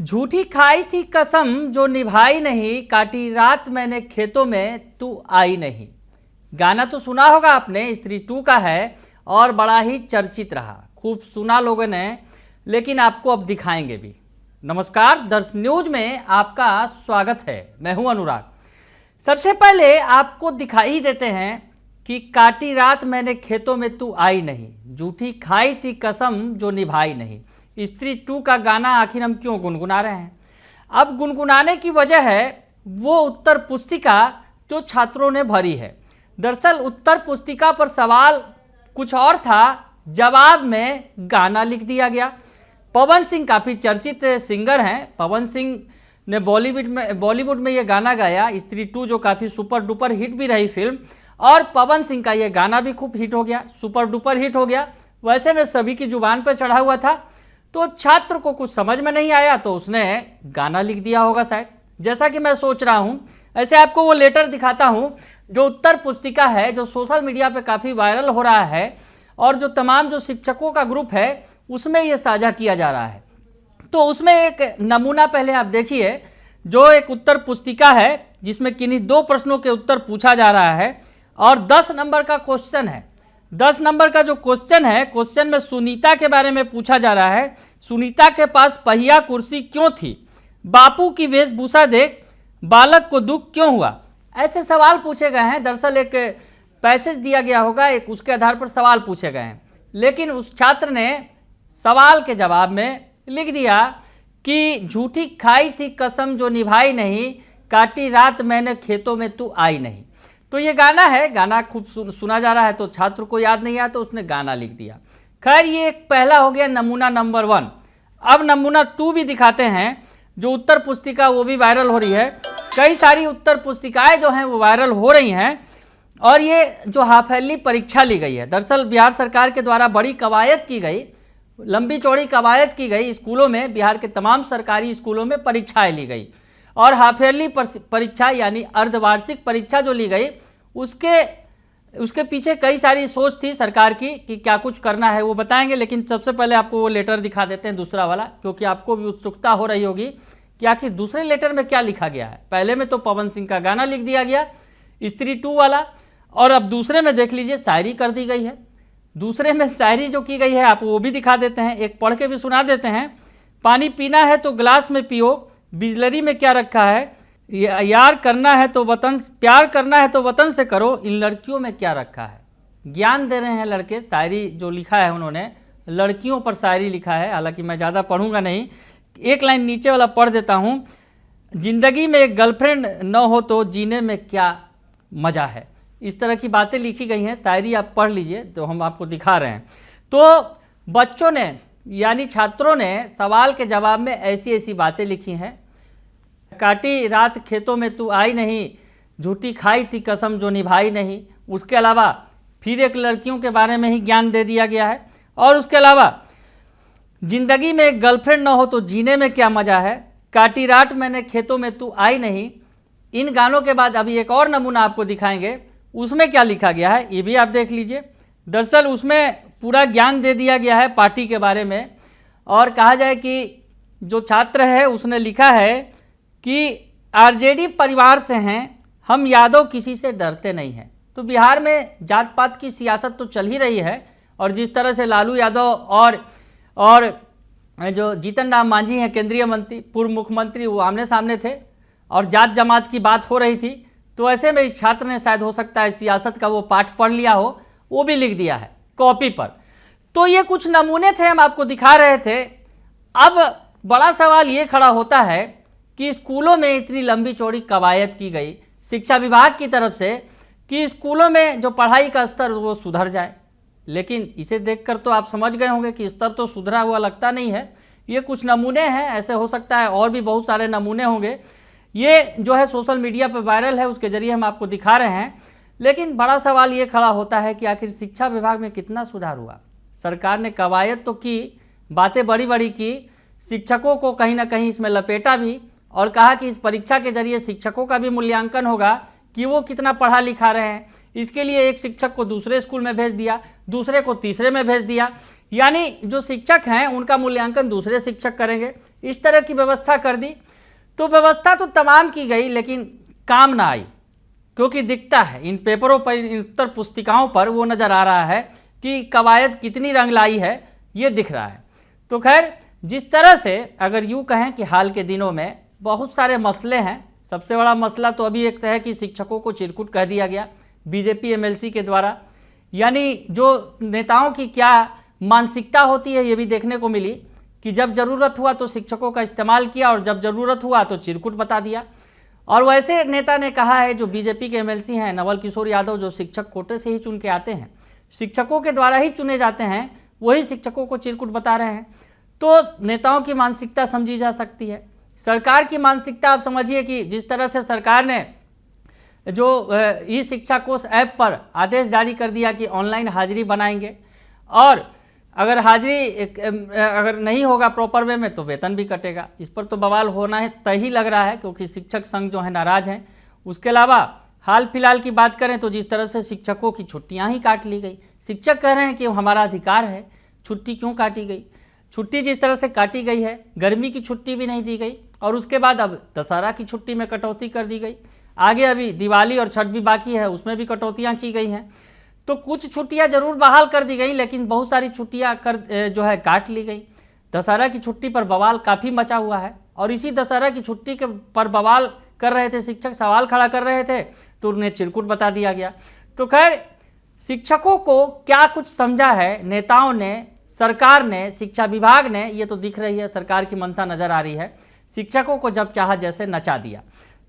झूठी खाई थी कसम जो निभाई नहीं, काटी रात मैंने खेतों में तू आई नहीं। गाना तो सुना होगा आपने, स्त्री 2 का है और बड़ा ही चर्चित रहा, खूब सुना लोगों ने, लेकिन आपको अब दिखाएंगे भी। नमस्कार, दर्श न्यूज में आपका स्वागत है। मैं हूं अनुराग। सबसे पहले आपको दिखाई देते हैं कि काटी रात मैंने खेतों में तू आई नहीं, झूठी खाई थी कसम जो निभाई नहीं। स्त्री 2 का गाना आखिर हम क्यों गुनगुना रहे हैं? अब गुनगुनाने की वजह है वो उत्तर पुस्तिका जो छात्रों ने भरी है। दरअसल उत्तर पुस्तिका पर सवाल कुछ और था, जवाब में गाना लिख दिया गया। पवन सिंह काफ़ी चर्चित सिंगर हैं। पवन सिंह ने बॉलीवुड में ये गाना गाया, स्त्री 2 जो काफ़ी सुपर डुपर हिट भी रही फिल्म, और पवन सिंह का ये गाना भी खूब हिट हो गया, सुपर डुपर हिट हो गया। वैसे में सभी की जुबान पर चढ़ा हुआ था, तो छात्र को कुछ समझ में नहीं आया तो उसने गाना लिख दिया होगा शायद, जैसा कि मैं सोच रहा हूँ। ऐसे आपको वो लेटर दिखाता हूँ जो उत्तर पुस्तिका है, जो सोशल मीडिया पे काफ़ी वायरल हो रहा है और जो तमाम जो शिक्षकों का ग्रुप है उसमें ये साझा किया जा रहा है। तो उसमें एक नमूना पहले आप देखिए, जो एक उत्तर पुस्तिका है जिसमें किन्हीं 2 प्रश्नों के उत्तर पूछा जा रहा है और 10 नंबर का क्वेश्चन है। 10 नंबर का जो क्वेश्चन है, क्वेश्चन में सुनीता के बारे में पूछा जा रहा है। सुनीता के पास पहिया कुर्सी क्यों थी? बापू की वेशभूषा देख बालक को दुख क्यों हुआ? ऐसे सवाल पूछे गए हैं। दरअसल एक पैसेज दिया गया होगा, एक उसके आधार पर सवाल पूछे गए हैं, लेकिन उस छात्र ने सवाल के जवाब में लिख दिया कि झूठी खाई थी कसम जो निभाई नहीं, काटी रात मैंने खेतों में तू आई नहीं। तो ये गाना है, गाना खूब सुना जा रहा है, तो छात्र को याद नहीं आया तो उसने गाना लिख दिया। खैर, ये एक पहला हो गया नमूना नंबर 1। अब नमूना 2 भी दिखाते हैं, जो उत्तर पुस्तिका वो भी वायरल हो रही है। कई सारी उत्तर पुस्तिकाएं जो हैं वो वायरल हो रही हैं, और ये जो हाफ ईयरली परीक्षा ली गई है, दरअसल बिहार सरकार के द्वारा बड़ी कवायद की गई, लंबी चौड़ी कवायद की गई। स्कूलों में, बिहार के तमाम सरकारी स्कूलों में परीक्षाएँ ली गई और हाफ ईयरली परीक्षा यानी अर्धवार्षिक परीक्षा जो ली गई, उसके पीछे कई सारी सोच थी सरकार की कि क्या कुछ करना है, वो बताएंगे। लेकिन सबसे पहले आपको वो लेटर दिखा देते हैं, दूसरा वाला, क्योंकि आपको भी उत्सुकता हो रही होगी कि आखिर दूसरे लेटर में क्या लिखा गया है। पहले में तो पवन सिंह का गाना लिख दिया गया, स्त्री 2 वाला, और अब दूसरे में देख लीजिए शायरी कर दी गई है। दूसरे में शायरी जो की गई है आपको वो भी दिखा देते हैं, एक पढ़ के भी सुना देते हैं। पानी पीना है तो गिलास में पियो, बिजलरी में क्या रखा है, यार करना है तो वतन, प्यार करना है तो वतन से करो, इन लड़कियों में क्या रखा है। ज्ञान दे रहे हैं लड़के। शायरी जो लिखा है उन्होंने लड़कियों पर शायरी लिखा है, हालांकि मैं ज़्यादा पढ़ूंगा नहीं, एक लाइन नीचे वाला पढ़ देता हूँ। जिंदगी में एक गर्लफ्रेंड न हो तो जीने में क्या मज़ा है। इस तरह की बातें लिखी गई हैं, शायरी आप पढ़ लीजिए, तो हम आपको दिखा रहे हैं। तो बच्चों ने यानी छात्रों ने सवाल के जवाब में ऐसी ऐसी बातें लिखी हैं। काटी रात खेतों में तू आई नहीं, झूठी खाई थी कसम जो निभाई नहीं। उसके अलावा फिर एक लड़कियों के बारे में ही ज्ञान दे दिया गया है, और उसके अलावा जिंदगी में एक गर्लफ्रेंड न हो तो जीने में क्या मज़ा है, काटी रात मैंने खेतों में तू आई नहीं। इन गानों के बाद अभी एक और नमूना आपको दिखाएंगे, उसमें क्या लिखा गया है ये भी आप देख लीजिए। दरअसल उसमें पूरा ज्ञान दे दिया गया है पार्टी के बारे में, और कहा जाए कि जो छात्र है उसने लिखा है कि आरजेडी परिवार से हैं हम, यादव किसी से डरते नहीं हैं। तो बिहार में जात पात की सियासत तो चल ही रही है, और जिस तरह से लालू यादव और जो जीतन राम मांझी हैं केंद्रीय मंत्री, पूर्व मुख्यमंत्री, वो आमने सामने थे और जात जमात की बात हो रही थी। तो ऐसे में इस छात्र ने शायद हो सकता है सियासत का वो पाठ पढ़ लिया हो, वो भी लिख दिया है कॉपी पर। तो ये कुछ नमूने थे, हम आपको दिखा रहे थे। अब बड़ा सवाल ये खड़ा होता है कि स्कूलों में इतनी लंबी चौड़ी कवायद की गई शिक्षा विभाग की तरफ से कि स्कूलों में जो पढ़ाई का स्तर वो सुधर जाए, लेकिन इसे देखकर तो आप समझ गए होंगे कि स्तर तो सुधरा हुआ लगता नहीं है। ये कुछ नमूने हैं, ऐसे हो सकता है और भी बहुत सारे नमूने होंगे। ये जो है सोशल मीडिया पर वायरल है, उसके ज़रिए हम आपको दिखा रहे हैं। लेकिन बड़ा सवाल ये खड़ा होता है कि आखिर शिक्षा विभाग में कितना सुधार हुआ। सरकार ने कवायद तो की, बातें बड़ी बड़ी की, शिक्षकों को कहीं ना कहीं इसमें लपेटा भी, और कहा कि इस परीक्षा के जरिए शिक्षकों का भी मूल्यांकन होगा कि वो कितना पढ़ा लिखा रहे हैं। इसके लिए एक शिक्षक को दूसरे स्कूल में भेज दिया, दूसरे को तीसरे में भेज दिया। यानी जो शिक्षक हैं उनका मूल्यांकन दूसरे शिक्षक करेंगे, इस तरह की व्यवस्था कर दी। तो व्यवस्था तो तमाम की गई लेकिन काम ना आई, क्योंकि दिखता है इन पेपरों पर, इन उत्तर पुस्तिकाओं पर वो नज़र आ रहा है कि कवायद कितनी रंग लाई है, ये दिख रहा है। तो खैर, जिस तरह से अगर यूँ कहें कि हाल के दिनों में बहुत सारे मसले हैं, सबसे बड़ा मसला तो अभी एक है कि शिक्षकों को चिरकुट कह दिया गया बीजेपी एमएलसी के द्वारा। यानी जो नेताओं की क्या मानसिकता होती है ये भी देखने को मिली कि जब ज़रूरत हुआ तो शिक्षकों का इस्तेमाल किया और जब ज़रूरत हुआ तो चिरकुट बता दिया। और वैसे नेता ने कहा है, जो बीजेपी के एमएलसी हैं नवल किशोर यादव, जो शिक्षक कोटे से ही चुन के आते हैं, शिक्षकों के द्वारा ही चुने जाते हैं, वही शिक्षकों को चिरकुट बता रहे हैं। तो नेताओं की मानसिकता समझी जा सकती है। सरकार की मानसिकता आप समझिए कि जिस तरह से सरकार ने जो ई शिक्षा कोष ऐप पर आदेश जारी कर दिया कि ऑनलाइन हाजिरी बनाएंगे, और अगर हाजिरी अगर नहीं होगा प्रॉपर वे में तो वेतन भी कटेगा। इस पर तो बवाल होना है तय ही लग रहा है, क्योंकि शिक्षक संघ जो है नाराज़ हैं। उसके अलावा हाल फिलहाल की बात करें तो जिस तरह से शिक्षकों की छुट्टियां ही काट ली गई, शिक्षक कह रहे हैं कि हमारा अधिकार है, छुट्टी क्यों काटी गई। छुट्टी जिस तरह से काटी गई है, गर्मी की छुट्टी भी नहीं दी गई, और उसके बाद अब दशहरा की छुट्टी में कटौती कर दी गई। आगे अभी दिवाली और छठ भी बाकी है, उसमें भी कटौतियाँ की गई हैं। तो कुछ छुट्टियां जरूर बहाल कर दी गई, लेकिन बहुत सारी छुट्टियां जो है काट ली गई। दशहरा की छुट्टी पर बवाल काफ़ी मचा हुआ है, और इसी दशहरा की छुट्टी के पर बवाल कर रहे थे शिक्षक, सवाल खड़ा कर रहे थे, तो उन्हें चिरकुट बता दिया गया। तो खैर, शिक्षकों को क्या कुछ समझा है नेताओं ने, सरकार ने, शिक्षा विभाग ने, ये तो दिख रही है सरकार की मंशा नज़र आ रही है। शिक्षकों को जब चाहा जैसे नचा दिया।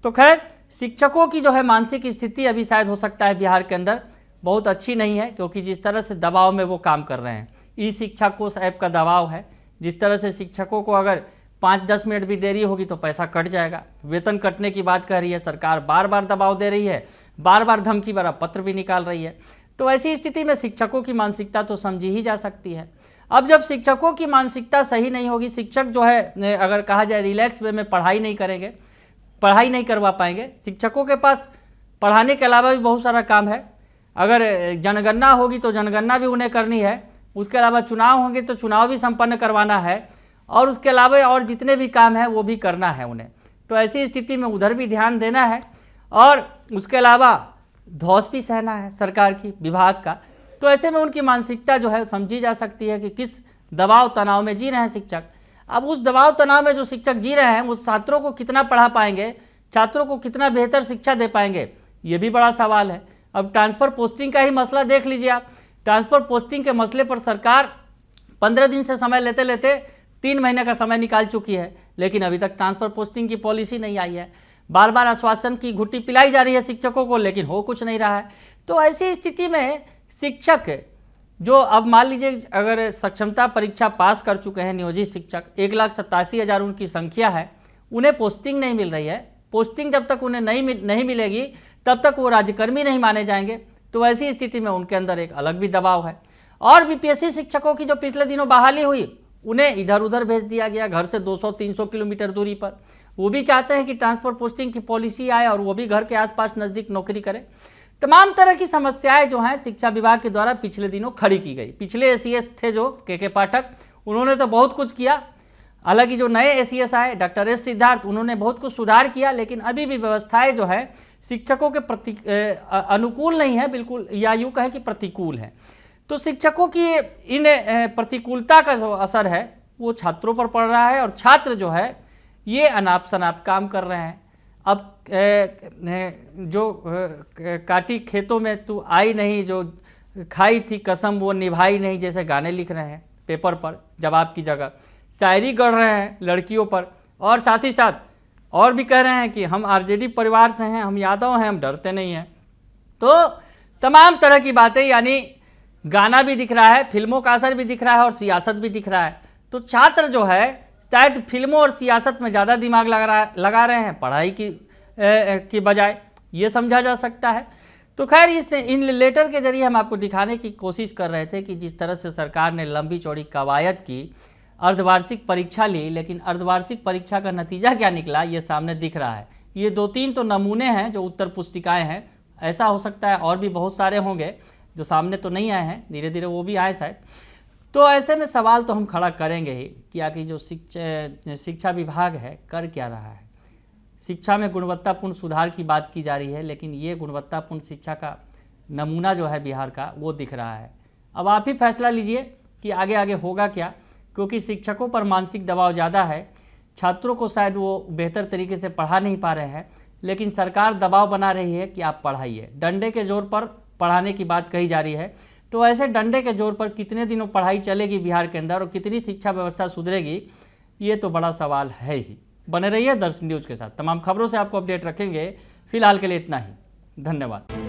तो खैर, शिक्षकों की जो है मानसिक स्थिति अभी शायद हो सकता है बिहार के अंदर बहुत अच्छी नहीं है, क्योंकि जिस तरह से दबाव में वो काम कर रहे हैं, ई शिक्षा कोष ऐप का दबाव है। जिस तरह से शिक्षकों को अगर 5-10 मिनट भी देरी होगी तो पैसा कट जाएगा, वेतन कटने की बात कह रही है सरकार, बार बार दबाव दे रही है, बार बार धमकी भरा पत्र भी निकाल रही है। तो ऐसी स्थिति में शिक्षकों की मानसिकता तो समझी ही जा सकती है। अब जब शिक्षकों की मानसिकता सही नहीं होगी, शिक्षक जो है अगर कहा जाए रिलैक्स वे में पढ़ाई नहीं करेंगे, पढ़ाई नहीं करवा पाएंगे। शिक्षकों के पास पढ़ाने के अलावा भी बहुत सारा काम है। अगर जनगणना होगी तो जनगणना भी उन्हें करनी है, उसके अलावा चुनाव होंगे तो चुनाव भी संपन्न करवाना है, और उसके अलावा और जितने भी काम हैं वो भी करना है उन्हें। तो ऐसी स्थिति में उधर भी ध्यान देना है, और उसके अलावा धौंस भी सहना है सरकार की, विभाग का। तो ऐसे में उनकी मानसिकता जो है समझी जा सकती है कि किस दबाव तनाव में जी रहे हैं शिक्षक। अब उस दबाव तनाव में जो शिक्षक जी रहे हैं वो छात्रों को कितना पढ़ा पाएंगे, छात्रों को कितना बेहतर शिक्षा दे पाएंगे, ये भी बड़ा सवाल है। अब ट्रांसफ़र पोस्टिंग का ही मसला देख लीजिए आप। ट्रांसफ़र पोस्टिंग के मसले पर सरकार 15 दिन से समय लेते लेते 3 महीने का समय निकाल चुकी है, लेकिन अभी तक ट्रांसफ़र पोस्टिंग की पॉलिसी नहीं आई है। बार बार आश्वासन की घुट्टी पिलाई जा रही है शिक्षकों को, लेकिन हो कुछ नहीं रहा है। तो ऐसी स्थिति में शिक्षक जो अब मान लीजिए अगर सक्षमता परीक्षा पास कर चुके हैं नियोजित शिक्षक, 1,87,000 उनकी संख्या है, उन्हें पोस्टिंग नहीं मिल रही है। पोस्टिंग जब तक उन्हें नहीं मिलेगी तब तक वो राज्यकर्मी नहीं माने जाएंगे। तो ऐसी स्थिति में उनके अंदर एक अलग भी दबाव है। और बीपीएससी शिक्षकों की जो पिछले दिनों बहाली हुई, उन्हें इधर उधर भेज दिया गया, घर से 200-300 किलोमीटर दूरी पर। वो भी चाहते हैं कि ट्रांसफर पोस्टिंग की पॉलिसी आए और वो भी घर के आसपास नज़दीक नौकरी करें। तमाम तरह की समस्याएं जो हैं शिक्षा विभाग के द्वारा पिछले दिनों खड़ी की गई। पिछले एसीएस थे जो के पाठक, उन्होंने तो बहुत कुछ किया। हालांकि जो नए एसीएस आए डॉक्टर एस सिद्धार्थ, उन्होंने बहुत कुछ सुधार किया, लेकिन अभी भी व्यवस्थाएं जो है शिक्षकों के प्रति अनुकूल नहीं है बिल्कुल, या यूँ कहें कि प्रतिकूल है। तो शिक्षकों की इन प्रतिकूलता का जो असर है वो छात्रों पर पड़ रहा है, और छात्र जो है ये अनाप शनाप काम कर रहे हैं। अब जो काटी खेतों में तू आई नहीं, जो खाई थी कसम वो निभाई नहीं, जैसे गाने लिख रहे हैं पेपर पर जवाब की जगह, शायरी गढ़ रहे हैं लड़कियों पर, और साथ ही साथ और भी कह रहे हैं कि हम आरजेडी परिवार से हैं, हम यादव हैं, हम डरते नहीं हैं। तो तमाम तरह की बातें, यानी गाना भी दिख रहा है, फिल्मों का असर भी दिख रहा है, और सियासत भी दिख रहा है। तो छात्र जो है शायद फिल्मों और सियासत में ज़्यादा दिमाग लगा रहे हैं पढ़ाई की बजाय, ये समझा जा सकता है। तो खैर इन लेटर के जरिए हम आपको दिखाने की कोशिश कर रहे थे कि जिस तरह से सरकार ने लंबी चौड़ी कवायद की, अर्धवार्षिक परीक्षा ली, लेकिन अर्धवार्षिक परीक्षा का नतीजा क्या निकला ये सामने दिख रहा है। ये 2-3 तो नमूने हैं जो उत्तर पुस्तिकाएँ हैं, ऐसा हो सकता है और भी बहुत सारे होंगे जो सामने तो नहीं आए हैं, धीरे धीरे वो भी आए शायद। तो ऐसे में सवाल तो हम खड़ा करेंगे ही कि आखिर जो शिक्षा विभाग है कर क्या रहा है। शिक्षा में गुणवत्तापूर्ण सुधार की बात की जा रही है, लेकिन ये गुणवत्तापूर्ण शिक्षा का नमूना जो है बिहार का वो दिख रहा है। अब आप ही फैसला लीजिए कि आगे आगे होगा क्या, क्योंकि शिक्षकों पर मानसिक दबाव ज़्यादा है। छात्रों को शायद वो बेहतर तरीके से पढ़ा नहीं पा रहे हैं, लेकिन सरकार दबाव बना रही है कि आप पढ़ाइए। डंडे के जोर पर पढ़ाने की बात कही जा रही है। तो ऐसे डंडे के जोर पर कितने दिनों पढ़ाई चलेगी बिहार के अंदर और कितनी शिक्षा व्यवस्था सुधरेगी, ये तो बड़ा सवाल है ही। बने रहिए दर्शन न्यूज़ के साथ, तमाम खबरों से आपको अपडेट रखेंगे। फिलहाल के लिए इतना ही, धन्यवाद।